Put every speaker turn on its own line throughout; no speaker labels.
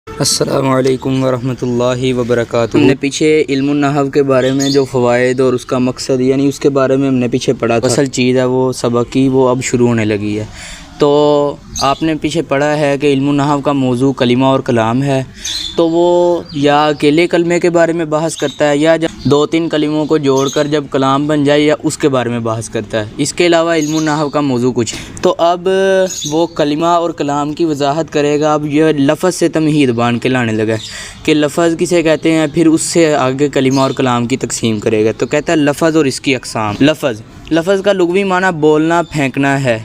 السلام علیکم ورحمۃ اللہ وبرکاتہ۔ ہم نے پیچھے علم النحو کے بارے میں جو فوائد اور اس کا مقصد یعنی اس کے بارے میں ہم نے پیچھے پڑھا تھا۔ اصل چیز ہے وہ سبق کی وہ اب شروع ہونے لگی ہے۔ تو آپ نے پیچھے پڑھا ہے کہ علم النحو کا موضوع کلمہ اور کلام ہے، تو وہ یا اکیلے کلمے کے بارے میں بحث کرتا ہے یا جب دو تین کلموں کو جوڑ کر جب کلام بن جائے یا اس کے بارے میں بحث کرتا ہے۔ اس کے علاوہ علم النحو کا موضوع کچھ تو اب وہ کلمہ اور کلام کی وضاحت کرے گا۔ اب یہ لفظ سے تمہید باندھ کے لانے لگا ہے کہ لفظ کسے کہتے ہیں، پھر اس سے آگے کلمہ اور کلام کی تقسیم کرے گا۔ تو کہتا ہے لفظ اور اس کی اقسام۔ لفظ کا لغوی معنی بولنا پھینکنا ہے،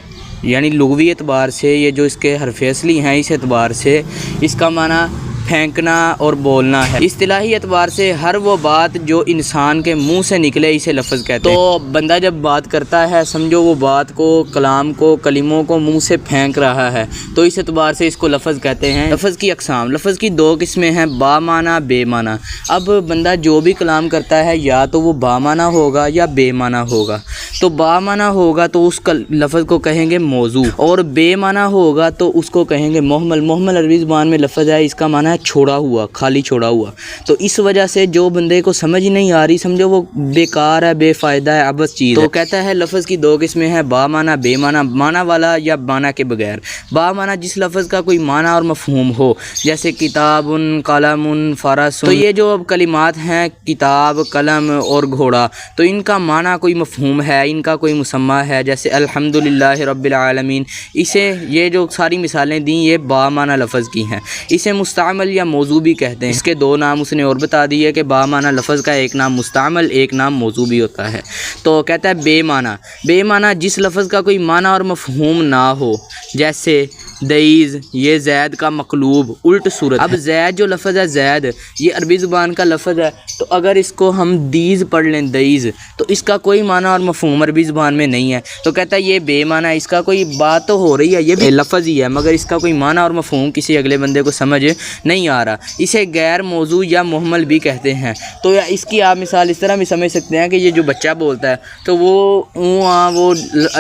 یعنی لغوی اعتبار سے یہ جو اس کے حرف اصلی ہیں اس اعتبار سے اس کا معنی پھینکنا اور بولنا ہے۔ اصطلاحی اعتبار سے ہر وہ بات جو انسان کے منہ سے نکلے اسے لفظ کہتے ہیں۔ تو بندہ جب بات کرتا ہے سمجھو وہ بات کو، کلام کو، کلموں کو منہ سے پھینک رہا ہے، تو اس اعتبار سے اس کو لفظ کہتے ہیں۔ لفظ کی اقسام، لفظ کی دو قسمیں ہیں، با معنی بے معنی۔ اب بندہ جو بھی کلام کرتا ہے یا تو وہ با معنی ہوگا یا بے معنی ہوگا۔ تو با معنی ہوگا تو اس لفظ کو کہیں گے موضوع، اور بے معنی ہوگا تو اس کو کہیں گے محمل۔ محمل عربی زبان میں لفظ ہے، اس کا معنی ہے چھوڑا ہوا، خالی چھوڑا ہوا۔ تو اس وجہ سے جو بندے کو سمجھ نہیں آ رہی سمجھو وہ بیکار ہے، بے فائدہ ہے، عبث چیز ہے۔ تو کہتا ہے لفظ کی دو قسمیں ہیں، با معنی بے معنی، معنی والا یا معنی کے بغیر۔ با معنی جس لفظ کا کوئی معنی اور مفہوم ہو، جیسے کتاب، قلم، فرس۔ تو یہ جو اب کلمات ہیں کتاب، قلم اور گھوڑا، تو ان کا معنی کوئی مفہوم ہے، ان کا کوئی مسمى ہے، جیسے الحمدللہ رب العالمین۔ اسے یہ جو ساری مثالیں دیں یہ با معنی لفظ کی ہیں۔ اسے مستعمل یا موضوع بھی کہتے ہیں۔ اس کے دو نام اس نے اور بتا دیے کہ با معنی لفظ کا ایک نام مستعمل، ایک نام موضوع بھی ہوتا ہے۔ تو کہتا ہے بے معنی، بے معنی جس لفظ کا کوئی معنی اور مفہوم نہ ہو، جیسے دیز، یہ زید کا مقلوب الٹ صورت۔ اب زید جو لفظ ہے زید، یہ عربی زبان کا لفظ ہے، تو اگر اس کو ہم دیز پڑھ لیں دیز، تو اس کا کوئی معنی اور مفہوم عربی زبان میں نہیں ہے۔ تو کہتا ہے یہ بے معنی ہے، اس کا کوئی بات تو ہو رہی ہے، یہ بھی لفظ ہی ہے مگر اس کا کوئی معنی اور مفہوم کسی اگلے بندے کو سمجھ نہیں آ رہا۔ اسے غیر موضوع یا محمل بھی کہتے ہیں۔ تو اس کی آپ مثال اس طرح بھی سمجھ سکتے ہیں کہ یہ جو بچہ بولتا ہے تو وہ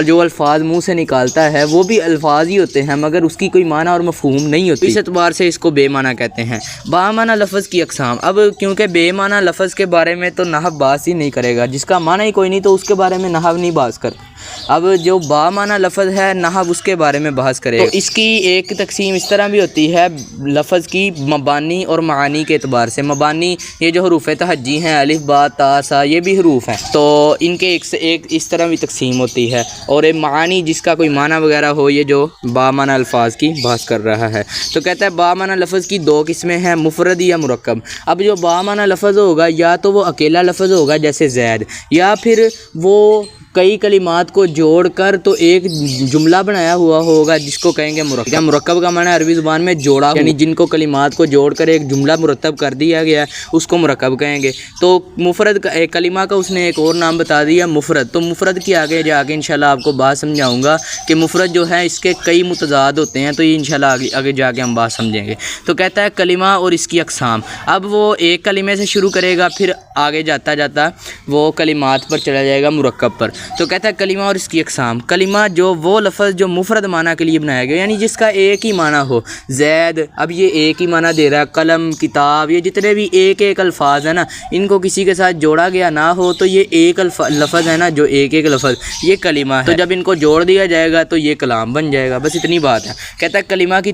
جو الفاظ منہ سے نکالتا ہے وہ بھی الفاظ ہی ہوتے ہیں مگر اس کی کوئی معنی اور مفہوم نہیں ہوتی، اس اعتبار سے اس کو بے معنی کہتے ہیں۔ با معنی لفظ کی اقسام۔ اب کیونکہ بے معنی لفظ کے بارے میں تو نحو بحث ہی نہیں کرے گا، جس کا معنی ہی کوئی نہیں تو اس کے بارے میں نحو نہیں بحث کرتا۔ اب جو با معنی لفظ ہے نحو اس کے بارے میں بحث کرے گا۔ تو اس کی ایک تقسیم اس طرح بھی ہوتی ہے لفظ کی مبانی اور معانی کے اعتبار سے۔ مبانی یہ جو حروف تہجی ہیں، الف با تا سا، یہ بھی حروف ہیں، تو ان کے ایک اس طرح بھی تقسیم ہوتی ہے۔ اور معانی جس کا کوئی معنی وغیرہ ہو، یہ جو با معنی الفاظ کی بحث کر رہا ہے۔ تو کہتا ہے با معنی لفظ کی دو قسمیں ہیں، مفرد یا مرکب۔ اب جو با معنی لفظ ہوگا یا تو وہ اکیلا لفظ ہوگا جیسے زید، یا پھر وہ کئی کلمات کو جوڑ کر تو ایک جملہ بنایا ہوا ہوگا جس کو کہیں گے مرکب۔ مرکب کا معنی عربی زبان میں جوڑا، یعنی جن کو کلمات کو جوڑ کر ایک جملہ مرتب کر دیا گیا ہے اس کو مرکب کہیں گے۔ تو مفرد کا ایک کلمہ کا اس نے ایک اور نام بتا دیا مفرد۔ تو مفرد کی آگے جا کے انشاءاللہ آپ کو بات سمجھاؤں گا کہ مفرد جو ہے اس کے کئی متضاد ہوتے ہیں، تو یہ انشاءاللہ آگے جا کے ہم بات سمجھیں گے۔ تو کہتا ہے کلمہ اور اس کی اقسام۔ اب وہ ایک کلمے سے شروع کرے گا، پھر آگے جاتا جاتا وہ کلمات پر چلا جائے گا، مرکب پر۔ تو کہتا ہے کلمہ اور اس کی اقسام۔ کلمہ جو وہ لفظ جو مفرد معنی کے لیے بنایا گیا، یعنی جس کا ایک ہی معنی ہو۔ زید، اب یہ ایک ہی معنی دے رہا ہے، قلم، کتاب، یہ جتنے بھی ایک الفاظ ہیں نا، ان کو کسی کے ساتھ جوڑا گیا نہ ہو تو یہ ایک لفظ ہے نا، جو ایک لفظ، یہ کلمہ ہے۔ تو جب ان کو جوڑ دیا جائے گا تو یہ کلام بن جائے گا، بس اتنی بات ہے۔ کہتا ہے کلمہ کی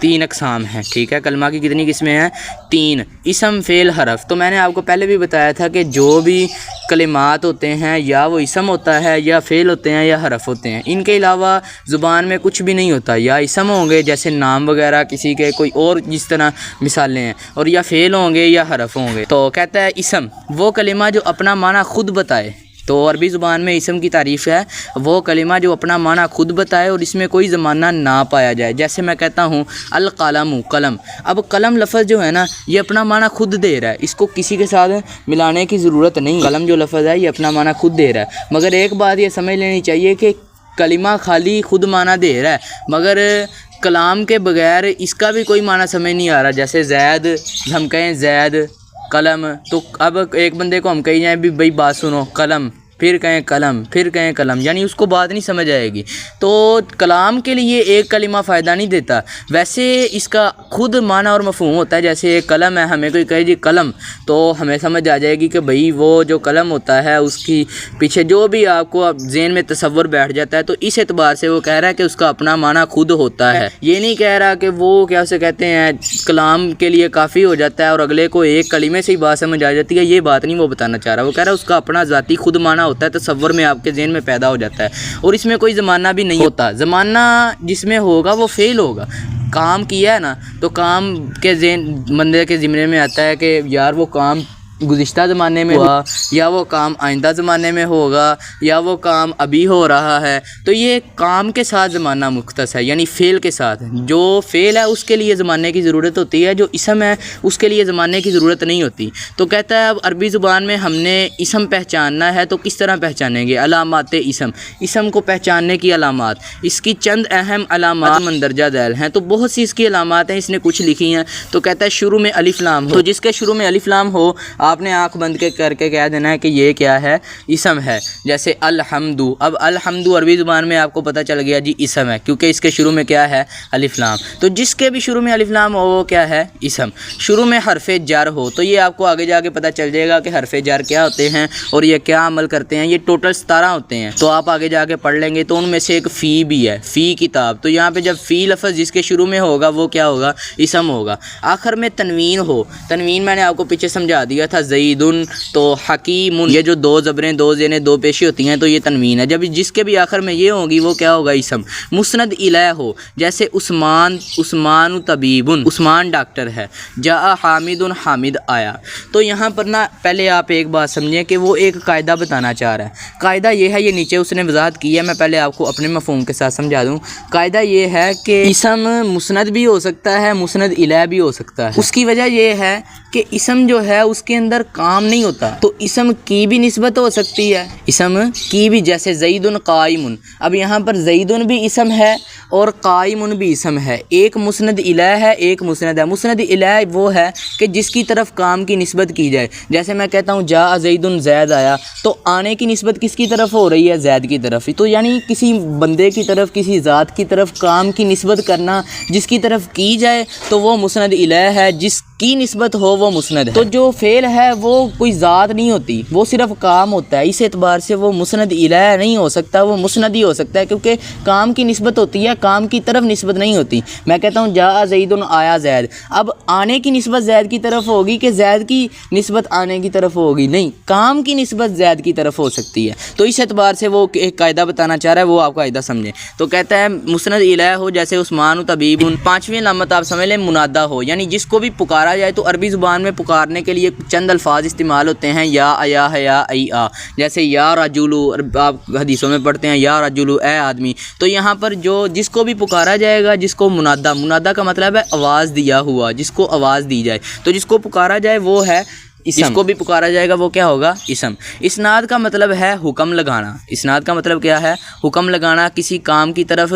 تین اقسام ہیں، ٹھیک ہے۔ کلمہ کی کتنی قسمیں ہیں؟ تین۔ اسم، فعل، حرف۔ تو میں نے آپ کو پہلے بھی بتایا تھا کہ جو بھی کلمات ہوتے ہیں یا وہ اسم ہوتا ہے یا فعل ہوتے ہیں یا حرف ہوتے ہیں، ان کے علاوہ زبان میں کچھ بھی نہیں ہوتا۔ یا اسم ہوں گے جیسے نام وغیرہ کسی کے، کوئی اور جس طرح مثالیں ہیں، اور یا فعل ہوں گے یا حرف ہوں گے۔ تو کہتا ہے اسم وہ کلمہ جو اپنا معنی خود بتائے۔ تو عربی زبان میں اسم کی تعریف ہے وہ کلمہ جو اپنا معنی خود بتائے اور اس میں کوئی زمانہ نہ پایا جائے۔ جیسے میں کہتا ہوں القلم، قلم۔ اب قلم لفظ جو ہے نا یہ اپنا معنی خود دے رہا ہے، اس کو کسی کے ساتھ ملانے کی ضرورت نہیں۔ قلم جو لفظ ہے یہ اپنا معنی خود دے رہا ہے، مگر ایک بات یہ سمجھ لینی چاہیے کہ کلمہ خالی خود معنی دے رہا ہے مگر کلام کے بغیر اس کا بھی کوئی معنی سمجھ نہیں آ رہا۔ جیسے زید، ہم کہیں زید، قلم، تو اب ایک بندے کو ہم کہیں جائیں بھی بھائی بات سنو، قلم، پھر کہیں قلم، پھر کہیں قلم، یعنی اس کو بات نہیں سمجھ آئے گی۔ تو کلام کے لیے ایک کلمہ فائدہ نہیں دیتا، ویسے اس کا خود معنی اور مفہوم ہوتا ہے۔ جیسے ایک قلم ہے، ہمیں کوئی کہے جی قلم، تو ہمیں سمجھ آ جائے گی کہ بھئی وہ جو قلم ہوتا ہے اس کی پیچھے جو بھی آپ کو ذہن میں تصور بیٹھ جاتا ہے، تو اس اعتبار سے وہ کہہ رہا ہے کہ اس کا اپنا معنی خود ہوتا ہے۔ یہ نہیں کہہ رہا کہ وہ کیا اسے کہتے ہیں کلام کے لیے کافی ہو جاتا ہے اور اگلے کو ایک کلمے سے ہی بات سمجھ آ جاتی ہے، یہ بات نہیں وہ بتانا چاہ رہا۔ وہ کہہ رہا ہے اس کا اپنا ذاتی خود معنی ہوتا ہے، تصور میں آپ کے ذہن میں پیدا ہو جاتا ہے، اور اس میں کوئی زمانہ بھی نہیں ہوتا۔ زمانہ جس میں ہوگا وہ فعل ہوگا۔ کام کیا ہے نا، تو کام کے بندے کے ذمے میں آتا ہے کہ یار وہ کام گزشتہ زمانے میں ہوا، یا وہ کام آئندہ زمانے میں ہوگا، یا وہ کام ابھی ہو رہا ہے۔ تو یہ کام کے ساتھ زمانہ مختص ہے، یعنی فعل کے ساتھ۔ جو فعل ہے اس کے لیے زمانے کی ضرورت ہوتی ہے، جو اسم ہے اس کے لیے زمانے کی ضرورت نہیں ہوتی۔ تو کہتا ہے اب عربی زبان میں ہم نے اسم پہچاننا ہے، تو کس طرح پہچانیں گے؟ علامات اسم، اسم کو پہچاننے کی علامات، اس کی چند اہم علامات مندرجہ ذیل ہیں۔ تو بہت سی اس کی علامات ہیں، اس نے کچھ لکھی ہیں۔ تو کہتا ہے شروع میں الف لام ہو، تو جس کے شروع میں الف لام ہو آپ نے آنکھ بند کر کے کہہ دینا ہے کہ یہ کیا ہے؟ اسم ہے۔ جیسے الحمد، اب الحمد عربی زبان میں آپ کو پتہ چل گیا جی اسم ہے، کیونکہ اس کے شروع میں کیا ہے؟ الف لام۔ تو جس کے بھی شروع میں الف لام ہو وہ کیا ہے؟ اسم۔ شروع میں حرف جر ہو، تو یہ آپ کو آگے جا کے پتہ چل جائے گا کہ حرف جر کیا ہوتے ہیں اور یہ کیا عمل کرتے ہیں۔ یہ ٹوٹل 17 ہوتے ہیں، تو آپ آگے جا کے پڑھ لیں گے۔ تو ان میں سے ایک فی بھی ہے، فی کتاب۔ تو یہاں پہ جب فی لفظ جس کے شروع میں ہوگا وہ کیا ہوگا؟ اسم ہوگا۔ آخر میں تنوین ہو، تنوین میں نے آپ کو پیچھے سمجھا دیا تھا، زیدن تو حکیم، یہ جو دو زبریں، دو زیریں، دو پیشی ہوتی ہیں تو یہ تنوین ہے۔ جب جس کے بھی آخر میں یہ ہوگی وہ کیا ہوگا؟ اسم۔ مسند الیہ ہو، جیسے عثمان طبیب، عثمان ڈاکٹر ہے۔ جاء حامد، حامد آیا۔ تو یہاں پر نا پہلے آپ ایک بات سمجھیں کہ وہ ایک قاعدہ بتانا چاہ رہا ہے۔ قاعدہ یہ ہے، یہ نیچے اس نے وضاحت کی ہے، میں پہلے آپ کو اپنے مفہوم کے ساتھ سمجھا دوں۔ قاعدہ یہ ہے کہ اسم مسند بھی ہو سکتا ہے، مسند الیہ بھی ہو سکتا ہے۔ اس کی وجہ یہ ہے کہ اسم جو ہے اس کے اندر کام نہیں ہوتا، تو اسم کی بھی نسبت ہو سکتی ہے، اسم کی بھی، جیسے زید قائم۔ اب یہاں پر زید بھی اسم ہے اور قائم بھی اسم ہے، ایک مسند الیہ ہے، ایک مسند ہے۔ مسند الیہ وہ ہے کہ جس کی طرف کام کی نسبت کی جائے۔ جیسے میں کہتا ہوں جاء زید، زید آیا، تو آنے کی نسبت کس کی طرف ہو رہی ہے؟ زید کی طرف۔ تو یعنی کسی بندے کی طرف، کسی ذات کی طرف کام کی نسبت کرنا جس کی طرف کی جائے تو وہ مسند الیہ ہے، جس کی نسبت ہو وہ مسند ہے۔ تو جو فعل ہے وہ کوئی ذات نہیں ہوتی، وہ صرف کام ہوتا ہے، اس اعتبار سے وہ مسند الیہ نہیں ہو سکتا، وہ مسند ہی ہو سکتا ہے، کیونکہ کام کی نسبت ہوتی ہے، کام کی طرف نسبت نہیں ہوتی۔ میں کہتا ہوں جاء زید، آیا زید، اب آنے کی نسبت زید کی طرف ہوگی کہ زید کی نسبت آنے کی طرف ہوگی؟ نہیں، کام کی نسبت زید کی طرف ہو سکتی ہے۔ تو اس اعتبار سے وہ ایک قاعدہ بتانا چاہ رہا ہے، وہ آپ قاعدہ سمجھیں۔ تو کہتا ہے مسند الیہ ہو، جیسے عثمان طبیب۔ پانچویں علامت آپ سمجھ لیں منادہ ہو، یعنی جس کو بھی پکارا جائے تو عربی زبان میں پکارنے کے لیے چند الفاظ استعمال ہوتے ہیں، یا ایا یا ای آ، جیسے یا رجولو، آپ حدیثوں میں پڑھتے ہیں یا رجولو، اے آدمی۔ تو یہاں پر جس کو بھی پکارا جائے گا، جس کو منادہ کا مطلب ہے آواز دیا ہوا، جس کو آواز دی جائے، تو جس کو پکارا جائے وہ ہے اسم، جس کو بھی پکارا جائے گا وہ کیا ہوگا؟ اسم۔ اسناد کا مطلب ہے حکم لگانا، اسناد کا مطلب کیا ہے؟ حکم لگانا، کسی کام کی طرف،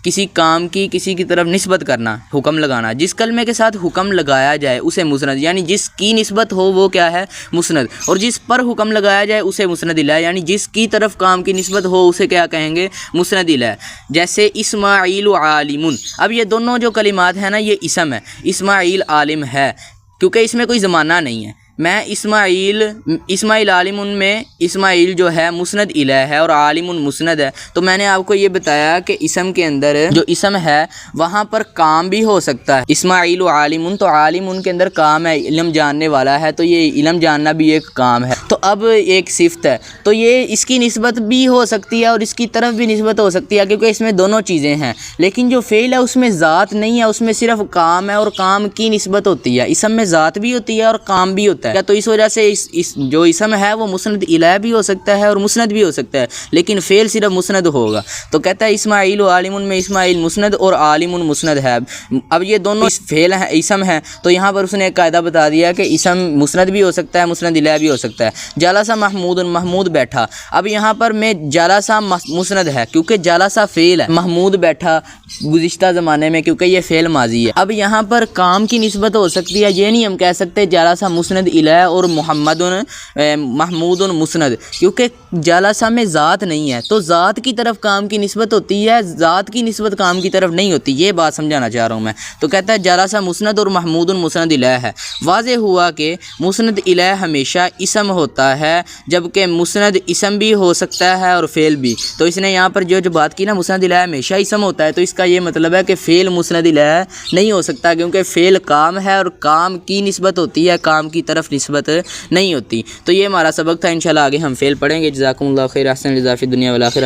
کسی کام کی کسی کی طرف نسبت کرنا، حکم لگانا۔ جس کلمے کے ساتھ حکم لگایا جائے اسے مسند، یعنی جس کی نسبت ہو وہ کیا ہے؟ مسند، اور جس پر حکم لگایا جائے اسے مسند الیہ، یعنی جس کی طرف کام کی نسبت ہو اسے کیا کہیں گے؟ مسند الیہ۔ جیسے اسماعیل عالم، اب یہ دونوں جو کلمات ہیں نا یہ اسم ہے، اسماعیل عالم ہے، کیونکہ اس میں کوئی زمانہ نہیں ہے۔ میں اسماعیل عالم میں اسماعیل جو ہے مسند الیہ ہے اور عالم مسند ہے۔ تو میں نے آپ کو یہ بتایا کہ اسم کے اندر جو اسم ہے وہاں پر کام بھی ہو سکتا ہے۔ اسماعیل عالم، تو عالم ان کے اندر کام ہے، علم جاننے والا ہے، تو یہ علم جاننا بھی ایک کام ہے۔ تو اب ایک صفت ہے، تو یہ اس کی نسبت بھی ہو سکتی ہے اور اس کی طرف بھی نسبت ہو سکتی ہے، کیونکہ اس میں دونوں چیزیں ہیں۔ لیکن جو فعل ہے اس میں ذات نہیں ہے، اس میں صرف کام ہے اور کام کی نسبت ہوتی ہے۔ اسم میں ذات بھی ہوتی ہے اور کام بھی ہوتا ہے، تو اس وجہ سے جو اسم ہے وہ مسند الیہ بھی ہو سکتا ہے اور مسند بھی ہو سکتا ہے، لیکن فعل صرف مسند ہوگا۔ تو کہتا ہے اسماعیل عالم میں اسماعیل مسند اور عالم مسند ہے۔ اب یہ دونوں فعل ہیں، اسم ہیں، تو یہاں پر اس نے ایک قاعدہ بتا دیا کہ اسم مسند بھی ہو سکتا ہے، مسند الیہ بھی ہو سکتا ہے۔ جلسہ محمود، محمود بیٹھا۔ اب یہاں پر میں جلسہ مسند ہے کیونکہ جلسہ فعل ہے، محمود بیٹھا گزشتہ زمانے میں کیونکہ یہ فعل ماضی ہے۔ اب یہاں پر کام کی نسبت ہو سکتی ہے، یہ نہیں ہم کہہ سکتے جلسہ مسند الہ اور محمد محمود مسند، کیونکہ جلسہ میں ذات نہیں ہے تو ذات کی طرف کام کی نسبت ہوتی ہے، ذات کی نسبت کام کی طرف نہیں ہوتی، یہ بات سمجھانا چاہ رہا ہوں میں۔ تو کہتا ہے جلسہ مسند اور محمود مسند الہ ہے۔ واضح ہوا کہ مسند الہ ہمیشہ اسم ہوتا ہے، جبکہ مسند اسم بھی ہو سکتا ہے اور فعل بھی۔ تو اس نے یہاں پر جو بات کی نا مسند الہ ہمیشہ اسم ہوتا ہے، تو اس کا یہ مطلب ہے کہ فعل مسند الہ نہیں ہو سکتا، کیونکہ فعل کام ہے اور کام کی نسبت ہوتی ہے، کام کی طرف نسبت نہیں ہوتی۔ تو یہ ہمارا سبق تھا، انشاءاللہ آگے ہم فعل پڑھیں گے۔ جزاکم اللہ خیر، احسن الجزاء فی الدنیا والآخرہ۔